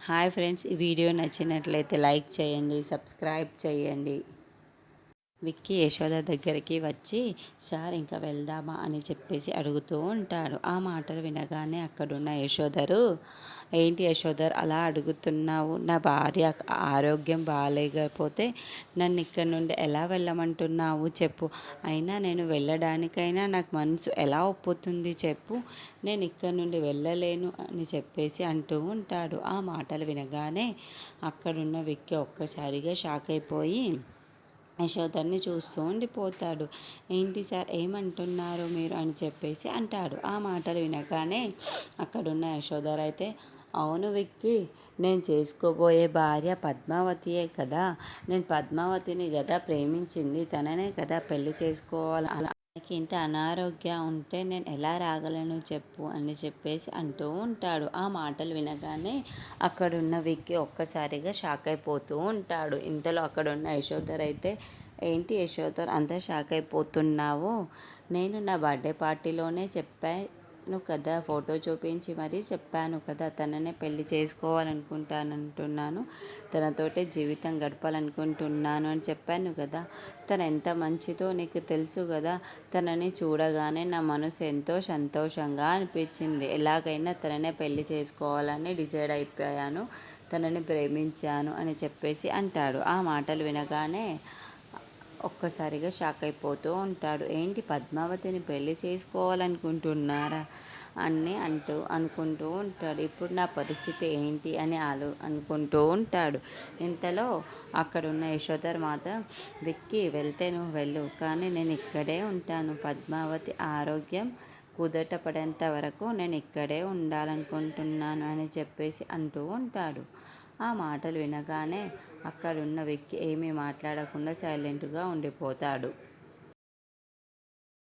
Hi friends, ఈ video నచ్చినట్లయితే like చేయండి, సబ్స్క్రైబ్ చేయండి. విక్కీ యశోద దగ్గరికి వచ్చి సార్ ఇంకా వెళ్దామా అని చెప్పేసి అడుగుతూ ఉంటాడు. ఆ మాటలు వినగానే అక్కడున్న యశోదరు, ఏంటి యశోదర్ అలా అడుగుతున్నావు? నా భార్య ఆరోగ్యం బాగాలేకపోతే నన్ను ఇక్కడ నుండి ఎలా వెళ్ళమంటున్నావు చెప్పు. అయినా నేను వెళ్ళడానికైనా నాకు మనసు ఎలా ఒప్పుతుంది చెప్పు. నేను ఇక్కడ నుండి వెళ్ళలేను అని చెప్పేసి అంటూ ఉంటాడు. ఆ మాటలు వినగానే అక్కడున్న విక్కీ ఒక్కసారిగా షాక్ అయిపోయి యశోదర్ని చూస్తూ ఉండిపోతాడు. ఏంటి సార్ ఏమంటున్నారు మీరు అని చెప్పేసి అంటాడు. ఆ మాటలు వినగానే అక్కడున్న యశోదర్ అయితే, అవును విక్కీ, నేను చేసుకోబోయే భార్య పద్మావతియే కదా. నేను పద్మావతిని కదా ప్రేమించింది, తననే కదా పెళ్లి చేసుకోవాలి. నాకు ఇంత అనారోగ్యం ఉంటే నేను ఎలా రాగలను చెప్పు అని చెప్పేసి అంటూ ఉంటాడు. ఆ మాటలు వినగానే అక్కడున్న విక్కీ ఒక్కసారిగా షాక్ అయిపోతూ ఉంటాడు. ఇంతలో అక్కడున్న యశోదర్ అయితే, ఏంటి యశోదర్ అంత షాక్ అయిపోతున్నావు? నేను నా బర్త్డే పార్టీలోనే చెప్పాను కదా, ఫోటో చూపించి మరీ చెప్పాను కదా, తననే పెళ్లి చేసుకోవాలనుకుంటానంటున్నాను, తనతోటే జీవితం గడపాలనుకుంటున్నాను అని చెప్పాను కదా. తను ఎంత మంచిదో నీకు తెలుసు కదా. తనని చూడగానే నా మనసు ఎంతో సంతోషంగా అనిపించింది. ఎలాగైనా తననే పెళ్లి చేసుకోవాలని డిసైడ్ అయిపోయాను, తనని ప్రేమించాను అని చెప్పేసి అంటాడు. ఆ మాటలు వినగానే ఒక్కసారిగా షాక్ అయిపోతూ ఉంటాడు. ఏంటి పద్మావతిని పెళ్లి చేసుకోవాలనుకుంటున్నారా అని అనుకుంటూ ఉంటాడు. ఇప్పుడు నా పరిస్థితి ఏంటి అని అనుకుంటూ ఉంటాడు. ఇంతలో అక్కడున్న యశోదర్ మాత్రం, విక్కీ వెళ్తే నువ్వు వెళ్ళు, కానీ నేను ఇక్కడే ఉంటాను. పద్మావతి ఆరోగ్యం కుదుట పడేంత వరకు నేను ఇక్కడే ఉండాలనుకుంటున్నాను అని చెప్పేసి అంటూ ఉంటాడు. ఆ మాటలు వినగానే అక్కడున్న విక్కీ ఏమీ మాట్లాడకుండా సైలెంట్గా ఉండిపోతాడు.